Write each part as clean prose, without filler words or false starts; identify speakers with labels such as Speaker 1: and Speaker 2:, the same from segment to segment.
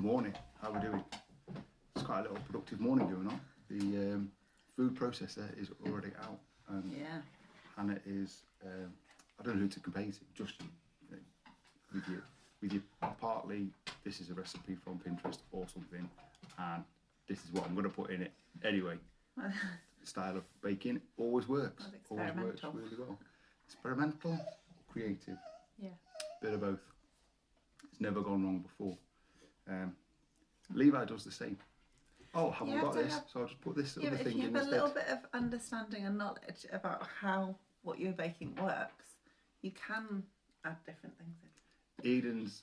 Speaker 1: Good morning. How are we doing? It's quite a little productive morning going on. The food processor is already out, and Hannah is. I don't know who to compare you to. Just with you. Partly, this is a recipe from Pinterest or something, and this is what I'm going to put in it anyway. Style of baking always works. Always works really well. Experimental, creative.
Speaker 2: Yeah.
Speaker 1: Bit of both. It's never gone wrong before. Levi does the same. Oh, haven't got this, so I'll just put this other thing in instead.
Speaker 2: If you have a little bit of understanding and knowledge about how what you're baking works, you can add different things in.
Speaker 1: Eden's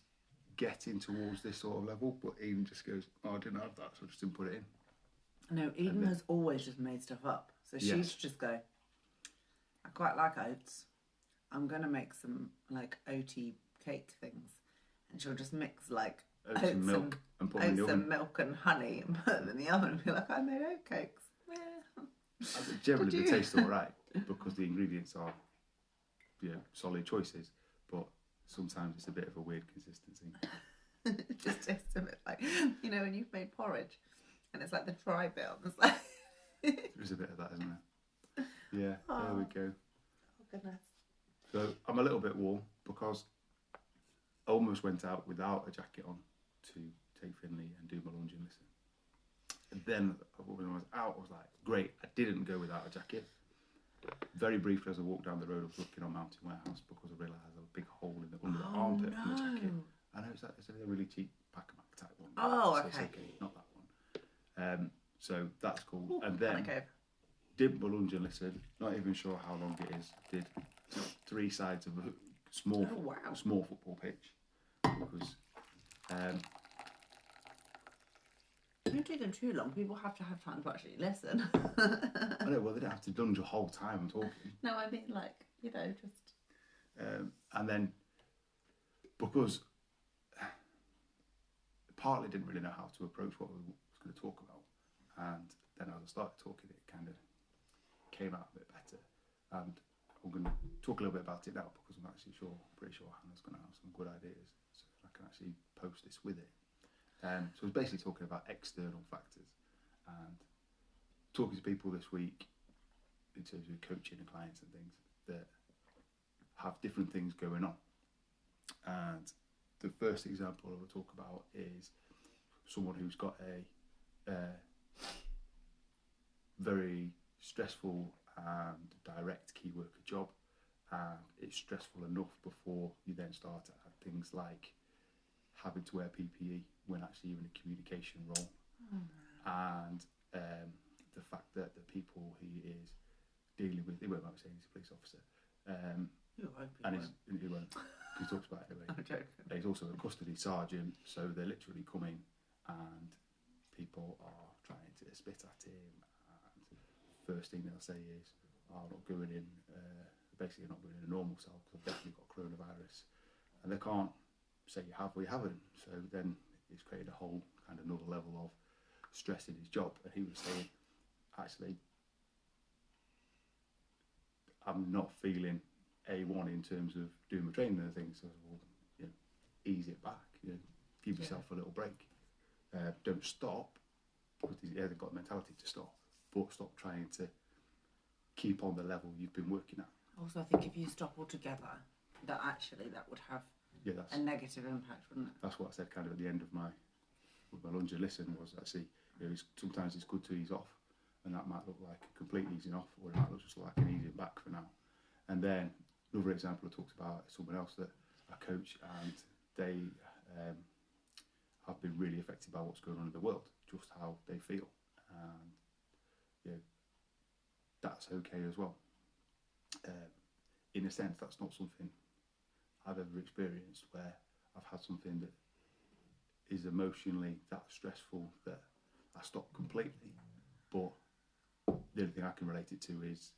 Speaker 1: getting towards this sort of level, but Eden just goes, "Oh, I didn't have that, so I just didn't put it in."
Speaker 2: No, Eden has always just made stuff up, so she should just go, "I quite like oats. I'm gonna make some like oaty cake things," and she'll just mix like
Speaker 1: oats and milk and put them in the oven.
Speaker 2: Milk and honey and put them in the oven and be like, "I made oat cakes." Yeah.
Speaker 1: Generally, they taste all right because the ingredients are, solid choices, but sometimes it's a bit of a weird consistency.
Speaker 2: It just tastes a bit like, when you've made porridge and it's like the dry bit on the side.
Speaker 1: There's a bit of that, isn't there? Yeah, there we go.
Speaker 2: Oh, goodness.
Speaker 1: So I'm a little bit warm because I almost went out without a jacket on to take Finley and do my lunge and listen. And then when I was out, I was like, great, I didn't go without a jacket. Very briefly as I walked down the road, I was looking on Mountain Warehouse because I realised there was a big hole in the under the armpit from the jacket. I know it's a really cheap Pac-Man type one.
Speaker 2: Oh,
Speaker 1: so
Speaker 2: okay.
Speaker 1: It's okay, not that one. So that's cool. Ooh, and then did my lunge and listen. Not even sure how long it is. Did 3 sides of a small football pitch. Because
Speaker 2: don't do them too long. People have to have time to actually listen.
Speaker 1: I know. Well, they don't have to lunge the whole time I'm talking.
Speaker 2: No, I mean just.
Speaker 1: And then because partly didn't really know how to approach what we was going to talk about, and then as I started talking, it kind of came out a bit better. And I'm going to talk a little bit about it now because I'm actually pretty sure Hannah's going to have some good ideas, so I can actually post this with it. So it's basically talking about external factors and talking to people this week in terms of coaching and clients and things that have different things going on. And the first example I will talk about is someone who's got a very stressful and direct key worker job, and it's stressful enough before you then start to add things like having to wear PPE when actually you're in a communication role, and the fact that the people he is dealing with, he won't mind saying he's a police officer, and he won't, he talks about it anyway.
Speaker 2: I'm joking.
Speaker 1: He's also a custody sergeant, so they're literally coming and people are trying to spit at him, and first thing they'll say is, "I'm not going in, basically not going in a normal cell because I've definitely got coronavirus," and they can't say you have or you haven't, so then it's created a whole kind of another level of stress in his job. And he was saying, actually, I'm not feeling A1 in terms of doing my training and things, so well, ease it back, give yourself a little break. Don't stop, because he hasn't got the mentality to stop, but stop trying to keep on the level you've been working at.
Speaker 2: Also, I think if you stop altogether, that would have a negative impact, wouldn't it?
Speaker 1: That's what I said kind of at the end of my lunge and listen, was actually, sometimes it's good to ease off, and that might look like a complete easing off, or it might look just like an easing back for now. And then another example I talked about is someone else that I coach, and they have been really affected by what's going on in the world, just how they feel, and that's okay as well. In a sense, that's not something I've ever experienced where I've had something that is emotionally that stressful that I stop completely, but the only thing I can relate it to is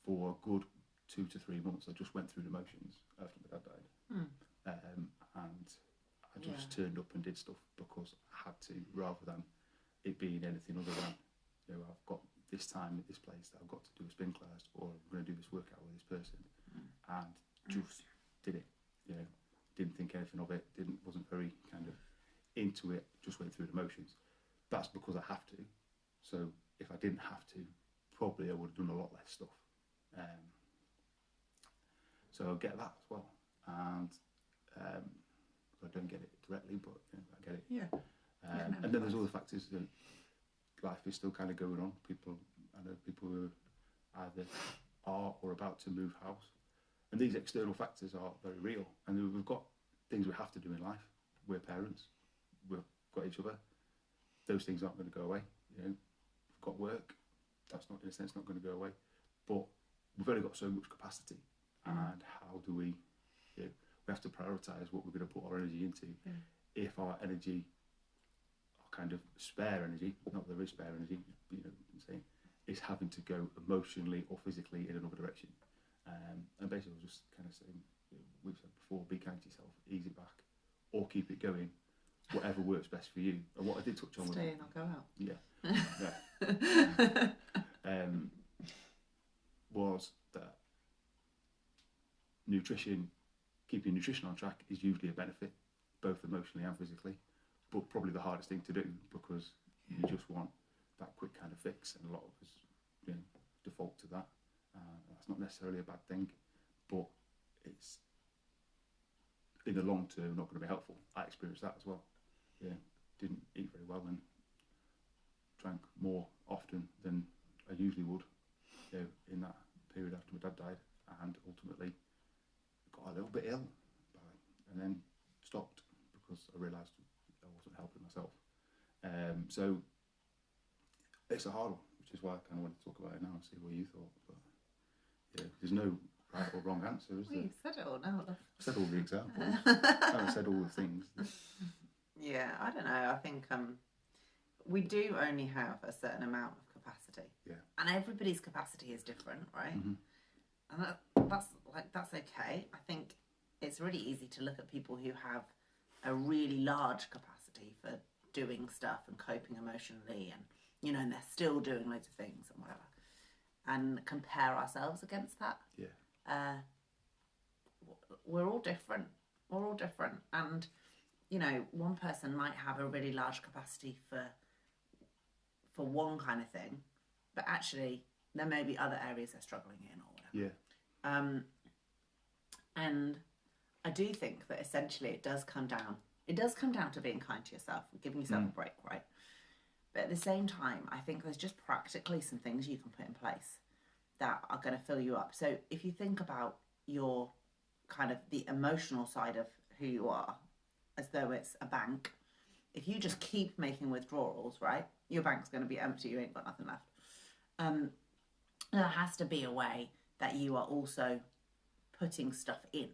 Speaker 1: for a good 2 to 3 months I just went through the motions after my dad died, and I just turned up and did stuff because I had to, rather than it being anything other than I've got this time at this place that I've got to do a spin class, or I'm going to do this workout with this person, and just did it. Didn't think anything of it. Wasn't very kind of into it, just went through the motions. That's because I have to. So if I didn't have to, probably I would have done a lot less stuff. So I get that as well. And I don't get it directly, but I get it.
Speaker 2: Yeah.
Speaker 1: And then there's other factors. Life is still kind of going on. I know people who either are or about to move house. And these external factors are very real. And we've got things we have to do in life. We're parents. We've got each other. Those things aren't going to go away. We've got work. That's not, in a sense, not going to go away. But we've only got so much capacity. And how do we have to prioritise what we're going to put our energy into. If our energy, our kind of spare energy, not that there is spare energy, you know what I'm saying, is having to go emotionally or physically in another direction. And basically I was just kind of saying, we've said before, be kind to yourself, ease it back, or keep it going, whatever works best for you. And what I did touch on
Speaker 2: Stay in or go out.
Speaker 1: Was that nutrition, keeping nutrition on track is usually a benefit, both emotionally and physically, but probably the hardest thing to do because you just want that quick kind of fix, and a lot of us default to that. That's not necessarily a bad thing, but it's in the long term not going to be helpful. I experienced that as well. Didn't eat very well and drank more often than I usually would in that period after my dad died, and ultimately got a little bit ill and then stopped because I realised I wasn't helping myself. So it's a hard one, which is why I kind of wanted to talk about it now and see what you thought. But there's no right or wrong answer, is there?
Speaker 2: You've said it all now.
Speaker 1: I've said all the examples. I've said all the things.
Speaker 2: Yeah, I don't know. I think we do only have a certain amount of capacity.
Speaker 1: Yeah.
Speaker 2: And everybody's capacity is different, right?
Speaker 1: Mm-hmm.
Speaker 2: And that's okay. I think it's really easy to look at people who have a really large capacity for doing stuff and coping emotionally, and and they're still doing loads of things and whatever, and compare ourselves against that.
Speaker 1: Yeah.
Speaker 2: We're all different. We're all different, and one person might have a really large capacity for one kind of thing, but actually there may be other areas they're struggling in or whatever.
Speaker 1: Yeah.
Speaker 2: And I do think that essentially it does come down to being kind to yourself and giving yourself a break, right? But at the same time, I think there's just practically some things you can put in place that are going to fill you up. So if you think about your kind of the emotional side of who you are, as though it's a bank, if you just keep making withdrawals, right, your bank's going to be empty, you ain't got nothing left. There has to be a way that you are also putting stuff in.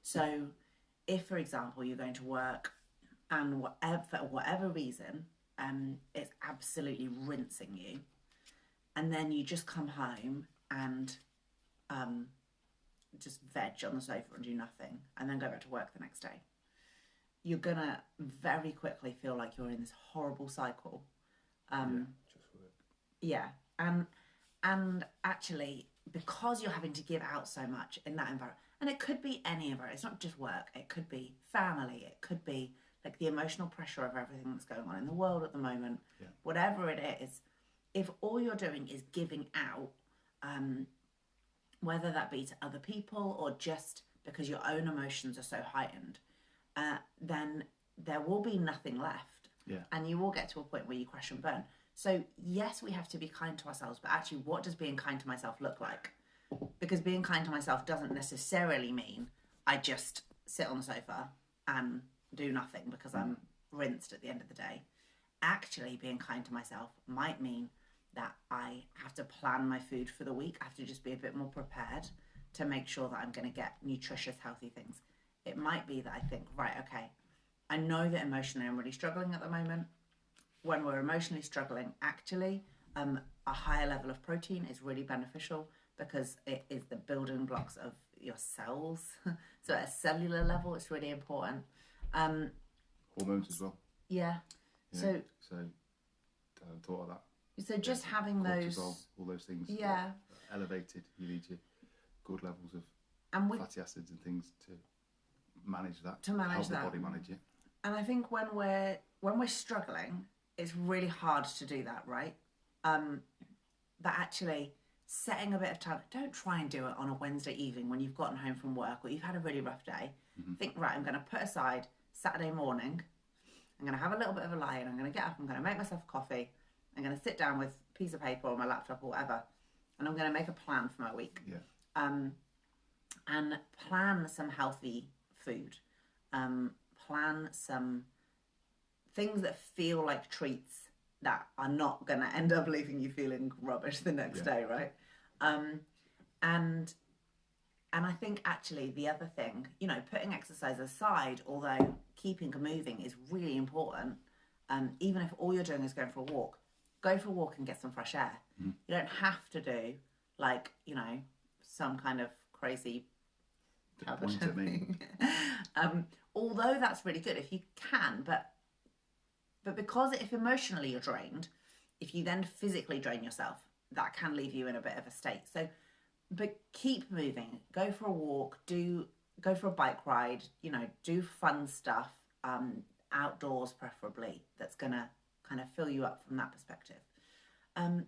Speaker 2: So if, for example, you're going to work and for whatever reason, it's absolutely rinsing you, and then you just come home and just veg on the sofa and do nothing, and then go back to work the next day, you're gonna very quickly feel like you're in this horrible cycle.
Speaker 1: Just work.
Speaker 2: Yeah, and actually, because you're having to give out so much in that environment, and it could be any environment, it's not just work, it could be family, it could be like the emotional pressure of everything that's going on in the world at the moment, whatever it is, if all you're doing is giving out, whether that be to other people or just because your own emotions are so heightened, then there will be nothing left.
Speaker 1: Yeah.
Speaker 2: And you will get to a point where you crash and burn. So yes, we have to be kind to ourselves, but actually what does being kind to myself look like? Because being kind to myself doesn't necessarily mean I just sit on the sofa and do nothing because I'm rinsed at the end of the day. Actually, being kind to myself might mean that I have to plan my food for the week. I have to just be a bit more prepared to make sure that I'm going to get nutritious, healthy things. It might be that I think, right, okay, I know that emotionally I'm really struggling at the moment. When we're emotionally struggling, actually, a higher level of protein is really beneficial because it is the building blocks of your cells. So at a cellular level, it's really important.
Speaker 1: Hormones as well.
Speaker 2: Yeah. So
Speaker 1: I hadn't thought of that.
Speaker 2: So just having
Speaker 1: cortisol,
Speaker 2: those,
Speaker 1: all those things, elevated. You need your good levels of fatty acids and things to manage that.
Speaker 2: To manage
Speaker 1: help
Speaker 2: that.
Speaker 1: the body manage it.
Speaker 2: And I think when we're struggling, it's really hard to do that, right? But actually setting a bit of time, don't try and do it on a Wednesday evening when you've gotten home from work or you've had a really rough day. Think, right, I'm going to put aside Saturday morning. I'm going to have a little bit of a lie in. I'm going to get up. I'm going to make myself a coffee. I'm going to sit down with a piece of paper or my laptop or whatever, and I'm going to make a plan for my week.
Speaker 1: Yeah.
Speaker 2: And plan some healthy food. Plan some things that feel like treats that are not going to end up leaving you feeling rubbish the next day, right? And I think actually the other thing, putting exercise aside, although keeping moving is really important, even if all you're doing is going for a walk, go for a walk and get some fresh air. You don't have to do some kind of crazy thing. Although that's really good if you can, but because if emotionally you're drained, if you then physically drain yourself, that can leave you in a bit of a state. So, but keep moving. Go for a walk. Go for a bike ride. Do fun stuff outdoors, preferably. That's gonna kind of fill you up from that perspective. And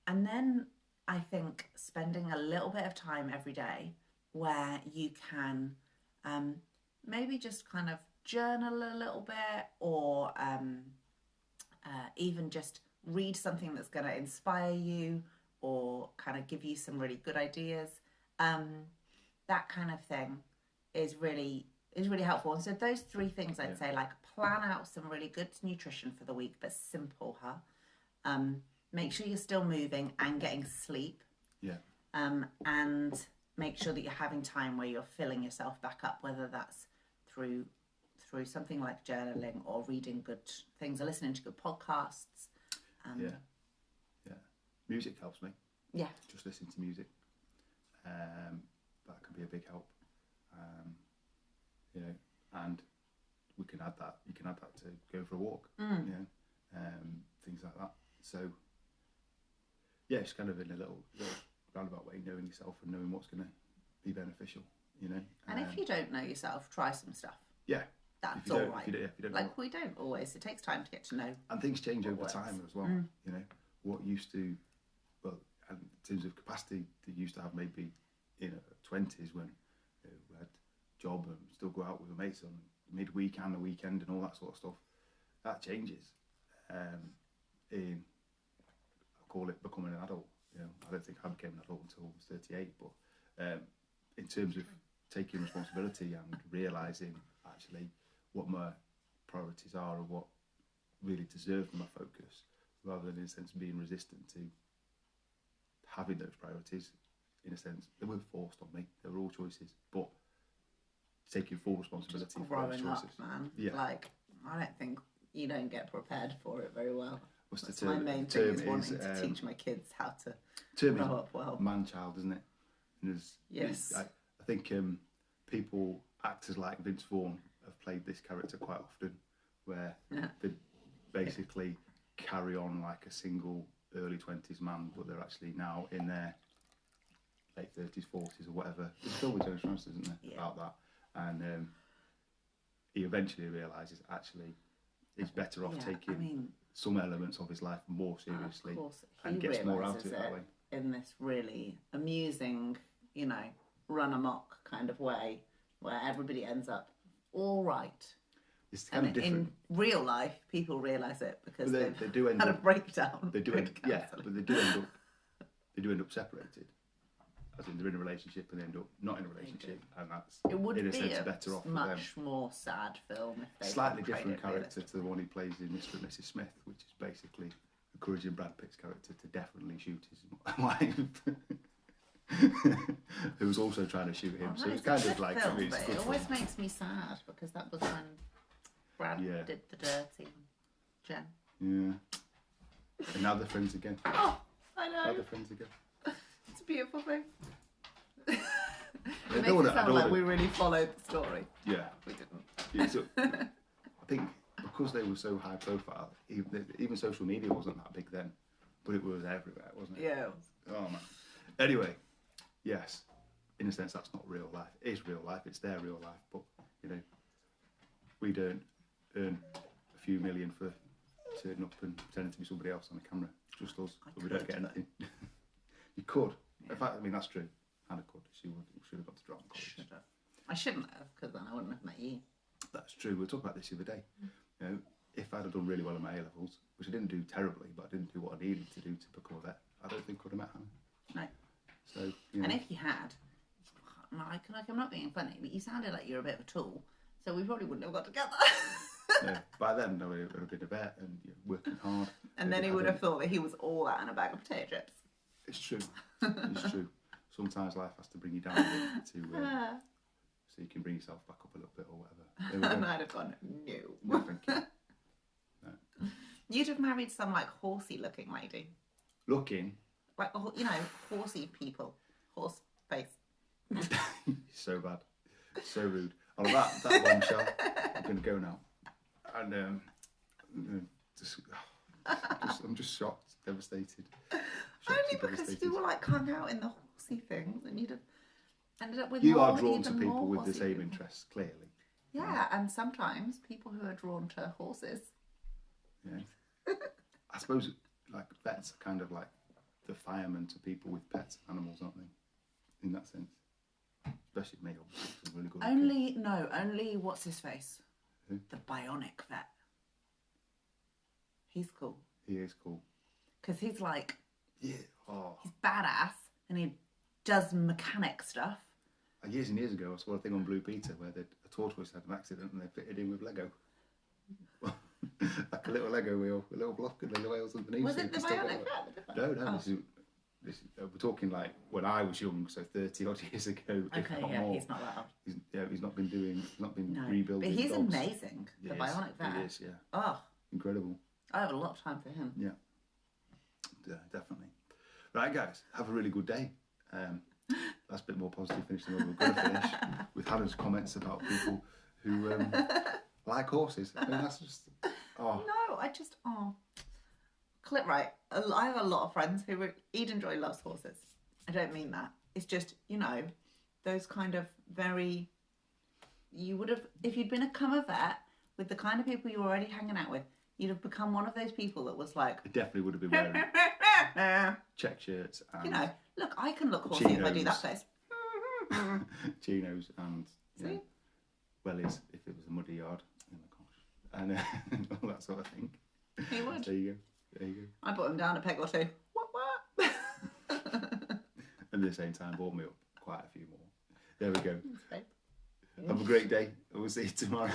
Speaker 2: then I think spending a little bit of time every day where you can maybe just kind of journal a little bit, or even just read something that's going to inspire you or kind of give you some really good ideas. That kind of thing is really helpful. And so those three things I'd say, like, plan out some really good nutrition for the week, but simple, make sure you're still moving and getting sleep.
Speaker 1: Yeah.
Speaker 2: And make sure that you're having time where you're filling yourself back up, whether that's through something like journaling or reading good things or listening to good podcasts.
Speaker 1: Yeah. Music helps me.
Speaker 2: Yeah.
Speaker 1: Just listening to music. That can be a big help. And we can add that. You can add that to going for a walk. Things like that. So, yeah, it's kind of in a little roundabout way, knowing yourself and knowing what's going to be beneficial.
Speaker 2: And if you don't know yourself, try some stuff.
Speaker 1: Yeah.
Speaker 2: That's all right.
Speaker 1: If you don't
Speaker 2: like, we don't always. It takes time to get to know.
Speaker 1: And things change over time as well. What used to, well, in terms of capacity, they used to have maybe in 20s when we had a job and still go out with the mates on midweek and the weekend and all that sort of stuff. That changes. I call it becoming an adult. I don't think I became an adult until I was 38, but in terms of taking responsibility and realising actually what my priorities are and what really deserve my focus, rather than in a sense being resistant to having those priorities. In a sense, they were forced on me. They were all choices, but taking full responsibility
Speaker 2: Just
Speaker 1: for those
Speaker 2: growing
Speaker 1: choices.
Speaker 2: up, man.
Speaker 1: Yeah.
Speaker 2: Like, I don't think you don't get prepared for it very well.
Speaker 1: What's
Speaker 2: That's
Speaker 1: the
Speaker 2: my
Speaker 1: term?
Speaker 2: main
Speaker 1: Term
Speaker 2: thing is wanting
Speaker 1: is,
Speaker 2: to teach my kids how to
Speaker 1: term
Speaker 2: grow
Speaker 1: is
Speaker 2: up well.
Speaker 1: man-child, isn't it? And
Speaker 2: Yes.
Speaker 1: I think people, actors like Vince Vaughn, have played this character quite often, where they basically carry on like a single early 20s man, but they're actually now in their late 30s, 40s or whatever. There's still with Jonas Francis, isn't there, about that? And he eventually realises actually he's better off taking some elements of his life more seriously, and gets more out of it that way.
Speaker 2: In this really amusing, run amok kind of way, where everybody ends up all right.
Speaker 1: It's kind of different.
Speaker 2: In real life, people realise it because
Speaker 1: they do end
Speaker 2: had
Speaker 1: up,
Speaker 2: a breakdown.
Speaker 1: They do end, but they do end up separated. As in, they're in a relationship and they end up not in a relationship, and that's in a sense better off for them.
Speaker 2: Much more sad film if they
Speaker 1: slightly different character to the one he plays in Mr. and Mrs. Smith, which is basically encouraging Brad Pitt's character to definitely shoot his wife. Who was also trying to shoot him. So it's kind of like
Speaker 2: film,
Speaker 1: it's
Speaker 2: but it always makes me sad because that was when Brad did the dirty on Jen.
Speaker 1: Yeah. And now they're friends again.
Speaker 2: Oh, I know.
Speaker 1: Now they're friends again.
Speaker 2: It's a beautiful thing. It makes it sound like we really followed the story.
Speaker 1: Yeah.
Speaker 2: We didn't.
Speaker 1: Yeah, so, I think because they were so high profile, even social media wasn't that big then, but it was everywhere, wasn't it?
Speaker 2: Yeah.
Speaker 1: Oh man. Anyway, yes, in a sense that's not real life. It is real life. It's their real life, but we don't earn a few million for turning up and pretending to be somebody else on the camera, just us, but we don't get anything. You could. In fact, I mean, that's true. Hannah could. She should have got to drama college.
Speaker 2: Should have. I shouldn't have, because then I wouldn't have met you.
Speaker 1: That's true. We were talking about this the other day. You know, if I'd have done really well in my A levels, which I didn't do terribly, but I didn't do what I needed to do to become a vet, I don't think I would have met Hannah.
Speaker 2: No.
Speaker 1: So, you know,
Speaker 2: And if you had, I'm not being funny, but you sounded like you were a bit of a tool, so we probably wouldn't have got together.
Speaker 1: no, by then I would have been a vet and working hard.
Speaker 2: And then he would have thought that he was all that in a bag of potato chips.
Speaker 1: It's true. It's true. Sometimes life has to bring you down a bit so you can bring yourself back up a little bit or whatever.
Speaker 2: And I'd have gone, no.
Speaker 1: No, thank you. No.
Speaker 2: You'd have married some like horsey looking lady.
Speaker 1: Looking.
Speaker 2: Like, horsey people. Horse face.
Speaker 1: So bad. So rude. On that bombshell, I'm going to go now. And I'm just shocked, devastated.
Speaker 2: Only because you were like hung out in the horsey things and you'd have ended up with
Speaker 1: You
Speaker 2: more,
Speaker 1: are drawn to
Speaker 2: even
Speaker 1: people
Speaker 2: more
Speaker 1: with the
Speaker 2: horsey
Speaker 1: same
Speaker 2: people.
Speaker 1: interests, clearly.
Speaker 2: Yeah, and sometimes people who are drawn to horses.
Speaker 1: Yeah. I suppose like vets are kind of like the firemen to people with pets and animals, aren't they? In that sense. Especially me, obviously. 'Cause I'm really good
Speaker 2: Only what's his face?
Speaker 1: Who?
Speaker 2: The bionic vet. He's cool.
Speaker 1: He is cool.
Speaker 2: Because he's like,
Speaker 1: Yeah. Oh.
Speaker 2: he's badass and he does mechanic stuff.
Speaker 1: Years and years ago, I saw a thing on Blue Peter where a tortoise had an accident and they fitted in with Lego. Like a little Lego wheel, a little block, and then the wheels underneath.
Speaker 2: Was
Speaker 1: so
Speaker 2: it
Speaker 1: you
Speaker 2: the
Speaker 1: can still
Speaker 2: bionic
Speaker 1: go.
Speaker 2: vet?
Speaker 1: No,
Speaker 2: Oh.
Speaker 1: this is, we're talking like when I was young, so 30 odd years ago. if
Speaker 2: Okay,
Speaker 1: not
Speaker 2: yeah,
Speaker 1: more.
Speaker 2: he's not that old.
Speaker 1: He's not been
Speaker 2: No,
Speaker 1: rebuilding.
Speaker 2: but he's
Speaker 1: dogs.
Speaker 2: amazing. The
Speaker 1: He
Speaker 2: bionic vet.
Speaker 1: He is, yeah.
Speaker 2: Oh,
Speaker 1: Incredible.
Speaker 2: I have a lot of time for him.
Speaker 1: Yeah. Yeah, definitely. Right, guys, have a really good day. That's a bit more positive finish than what we're going to finish with Hannah's comments about people who like horses. I mean, that's just... Oh.
Speaker 2: No, Clip right. I have a lot of friends who Eden Joy loves horses. I don't mean that. It's just, those kind of very... You would have... If you'd become a vet with the kind of people you were already hanging out with, you'd have become one of those people that was like...
Speaker 1: I definitely would have been wearing check shirts and...
Speaker 2: look, I can look horsey if I do that face.
Speaker 1: chinos and
Speaker 2: See?
Speaker 1: wellies if it was a muddy yard. Oh my gosh. And all that sort of thing.
Speaker 2: He would.
Speaker 1: There you go.
Speaker 2: I put him down a peg or two. What?
Speaker 1: And at the same time brought me up quite a few more. There we go.
Speaker 2: Right.
Speaker 1: Have a great day. We'll see you tomorrow.